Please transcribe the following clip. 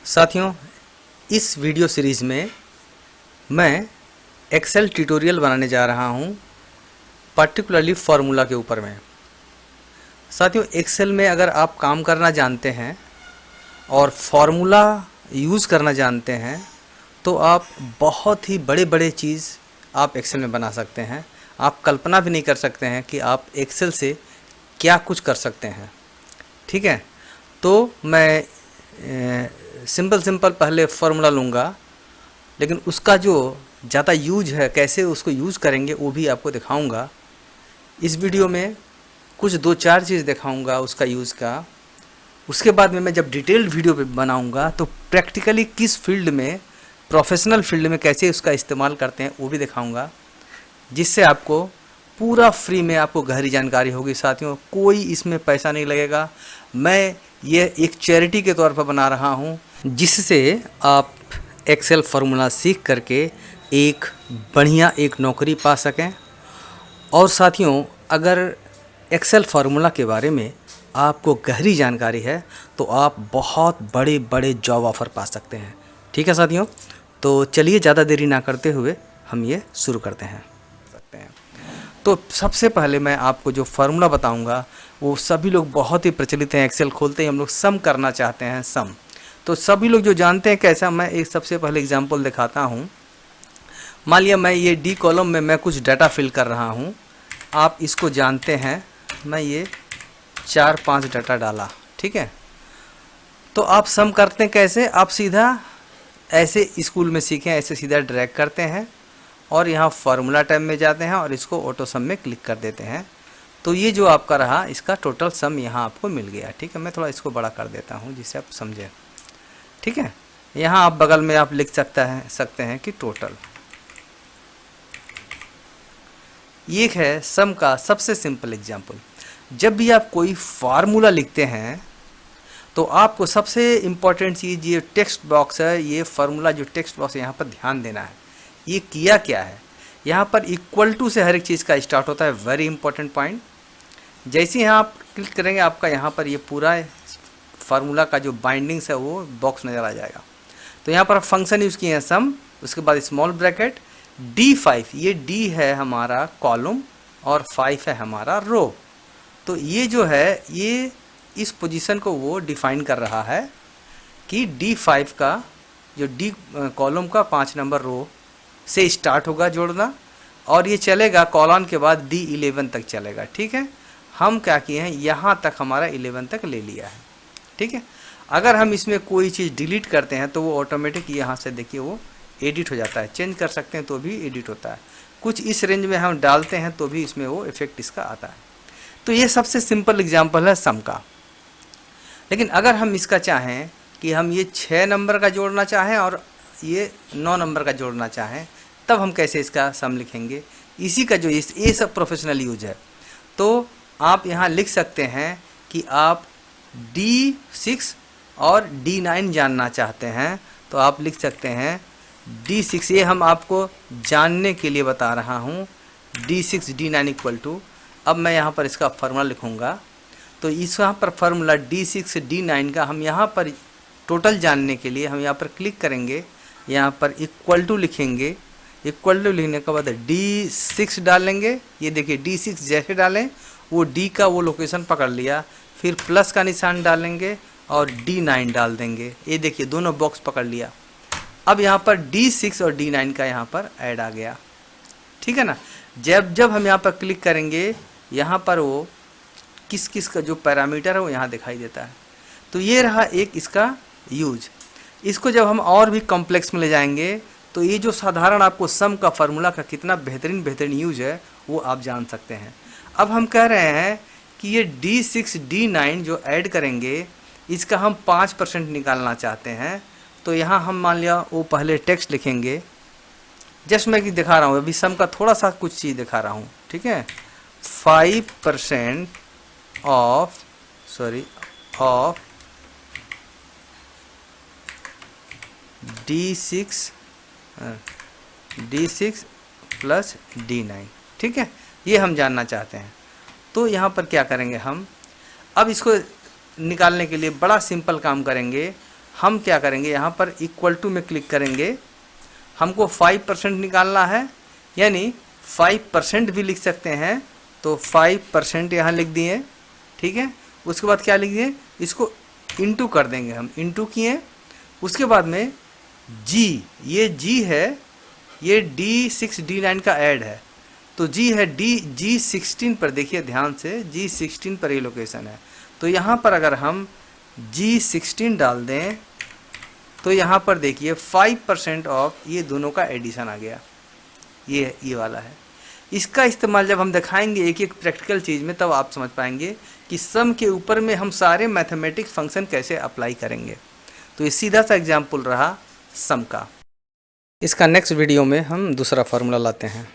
साथियों, इस video series में मैं एक्सेल ट्यूटोरियल बनाने जा रहा हूं, पर्टिकुलरली फार्मूला के ऊपर में। साथियों, एक्सेल में अगर आप काम करना जानते हैं और फार्मूला यूज़ करना जानते हैं तो आप बहुत ही बड़े बड़े चीज़ आप एक्सेल में बना सकते हैं। आप कल्पना भी नहीं कर सकते हैं कि आप एक्सेल से क्या कुछ कर सकते हैं। ठीक है, तो मैं सिंपल पहले फार्मूला लूँगा, लेकिन उसका जो ज़्यादा यूज है, कैसे उसको यूज़ करेंगे वो भी आपको दिखाऊंगा। इस वीडियो में कुछ 2-4 चीज़ दिखाऊंगा उसका यूज़ का। उसके बाद में मैं जब डिटेल्ड वीडियो पे बनाऊंगा तो प्रैक्टिकली किस फील्ड में, प्रोफेशनल फील्ड में कैसे उसका इस्तेमाल करते हैं वो भी दिखाऊंगा, जिससे आपको पूरा फ्री में आपको गहरी जानकारी होगी। साथियों, कोई इसमें पैसा नहीं लगेगा। मैं ये एक चैरिटी के तौर पर बना रहा हूँ, जिससे आप एक्सेल फार्मूला सीख करके एक बढ़िया एक नौकरी पा सकें। और साथियों, अगर एक्सेल फार्मूला के बारे में आपको गहरी जानकारी है तो आप बहुत बड़े बड़े जॉब ऑफ़र पा सकते हैं। ठीक है साथियों, तो चलिए ज़्यादा देरी ना करते हुए हम ये शुरू करते हैं। तो सबसे पहले मैं आपको जो फार्मूला बताऊंगा वो सभी लोग बहुत ही प्रचलित हैं। एक्सेल खोलते ही हम लोग सम करना चाहते हैं, सम। तो सभी लोग जो जानते हैं कैसा, मैं एक सबसे पहले एग्जांपल दिखाता हूँ। मान लिया मैं ये डी कॉलम में मैं कुछ डाटा फिल कर रहा हूँ, आप इसको जानते हैं। मैं ये 4-5 डाटा डाला, ठीक है। तो आप सम करते हैं कैसे, आप सीधा ऐसे स्कूल में सीखें, ऐसे सीधा ड्रैग करते हैं और यहाँ फार्मूला टैब में जाते हैं और इसको ऑटो सम में क्लिक कर देते हैं। तो ये जो आपका रहा, इसका टोटल सम यहाँ आपको मिल गया। ठीक है, मैं थोड़ा इसको बड़ा कर देता हूँ जिससे आप समझें। ठीक है, यहाँ आप बगल में आप लिख सकते हैं कि टोटल। ये है सम का सबसे सिंपल एग्जाम्पल। जब भी आप कोई फार्मूला लिखते हैं तो आपको सबसे इम्पॉर्टेंट चीज़ ये टेक्स्ट बॉक्स है, ये फार्मूला जो टेक्स्ट बॉक्स है यहाँ पर ध्यान देना है। ये किया क्या है, यहाँ पर इक्वल टू से हर एक चीज़ का स्टार्ट होता है। Very important point. जैसे ही आप क्लिक करेंगे आपका यहाँ पर ये पूरा फार्मूला का जो बाइंडिंग्स है वो बॉक्स नज़र आ जाएगा। तो यहाँ पर फंक्शन यूज़ किए हैं सम, उसके बाद स्मॉल ब्रैकेट D5, ये D है हमारा कॉलम और 5 है हमारा रो। तो ये जो है ये इस पोजीशन को वो डिफाइन कर रहा है कि D5 का जो D कॉलम का 5 नंबर रो से स्टार्ट होगा जोड़ना, और ये चलेगा कॉलन के बाद D11 तक चलेगा। ठीक है, हम क्या किए हैं, यहाँ तक हमारा 11 तक ले लिया है। ठीक है, अगर हम इसमें कोई चीज़ डिलीट करते हैं तो वो ऑटोमेटिक यहाँ से देखिए वो एडिट हो जाता है। चेंज कर सकते हैं तो भी एडिट होता है। कुछ इस रेंज में हम डालते हैं तो भी इसमें वो इफेक्ट इसका आता है। तो ये सबसे सिंपल एग्जाम्पल है सम का। लेकिन अगर हम इसका चाहें कि हम ये 6 नंबर का जोड़ना चाहें और ये 9 नंबर का जोड़ना चाहें, तब हम कैसे इसका सम लिखेंगे। इसी का जो ये सब प्रोफेशनल यूज है। तो आप यहाँ लिख सकते हैं कि आप D6 और D9 जानना चाहते हैं, तो आप लिख सकते हैं D6। ये हम आपको जानने के लिए बता रहा हूँ। D6 D9 इक्वल टू, अब मैं यहाँ पर इसका फार्मूला लिखूँगा। तो इस यहाँ पर फार्मूला D6 D9 का हम यहाँ पर टोटल जानने के लिए हम यहाँ पर क्लिक करेंगे, यहाँ पर इक्वल टू लिखेंगे। इक्वल टू लिखने के बाद D6 डालेंगे। ये देखिए D6 जैसे डालें वो D का वो लोकेशन पकड़ लिया, फिर प्लस का निशान डालेंगे और D9 डाल देंगे। ये देखिए दोनों बॉक्स पकड़ लिया। अब यहाँ पर D6 और D9 का यहाँ पर ऐड आ गया। ठीक है ना। जब हम यहाँ पर क्लिक करेंगे, यहाँ पर वो किस किस का जो पैरामीटर है वो यहाँ दिखाई देता है। तो ये रहा एक इसका यूज। इसको जब हम और भी कॉम्प्लेक्स में ले जाएंगे तो ये जो साधारण आपको सम का फार्मूला का कितना बेहतरीन यूज है वो आप जान सकते हैं। अब हम कह रहे हैं कि ये D6 D9 जो ऐड करेंगे इसका हम 5% निकालना चाहते हैं। तो यहाँ हम मान लिया वो पहले टेक्स्ट लिखेंगे। जस्ट मैं दिखा रहा हूँ, अभी सम का थोड़ा सा कुछ चीज़ दिखा रहा हूँ। ठीक है, 5% ऑफ D6 प्लस D9। ठीक है, ये हम जानना चाहते हैं। तो यहाँ पर क्या करेंगे हम, अब इसको निकालने के लिए बड़ा सिंपल काम करेंगे। हम क्या करेंगे, यहाँ पर इक्वल टू में क्लिक करेंगे। हमको 5% निकालना है, यानी 5% भी लिख सकते हैं, तो 5% यहाँ लिख दिए, ठीक है। उसके बाद क्या लिख दिए, इसको इंटू कर देंगे, हम इंटू किए। उसके बाद में जी, ये जी है, ये D6 D9 का ऐड है, तो जी है G16 पर, देखिए ध्यान से, G16 पर ये लोकेशन है। तो यहाँ पर अगर हम G16 डाल दें तो यहाँ पर देखिए 5% ऑफ ये दोनों का एडिशन आ गया, ये वाला है। इसका इस्तेमाल जब हम दिखाएंगे एक एक प्रैक्टिकल चीज़ में, तब आप समझ पाएंगे कि सम के ऊपर में हम सारे मैथमेटिक्स फंक्शन कैसे अप्लाई करेंगे। तो ये सीधा सा एग्जाम्पल रहा सम का। इसका नेक्स्ट वीडियो में हम दूसरा फार्मूला लाते हैं।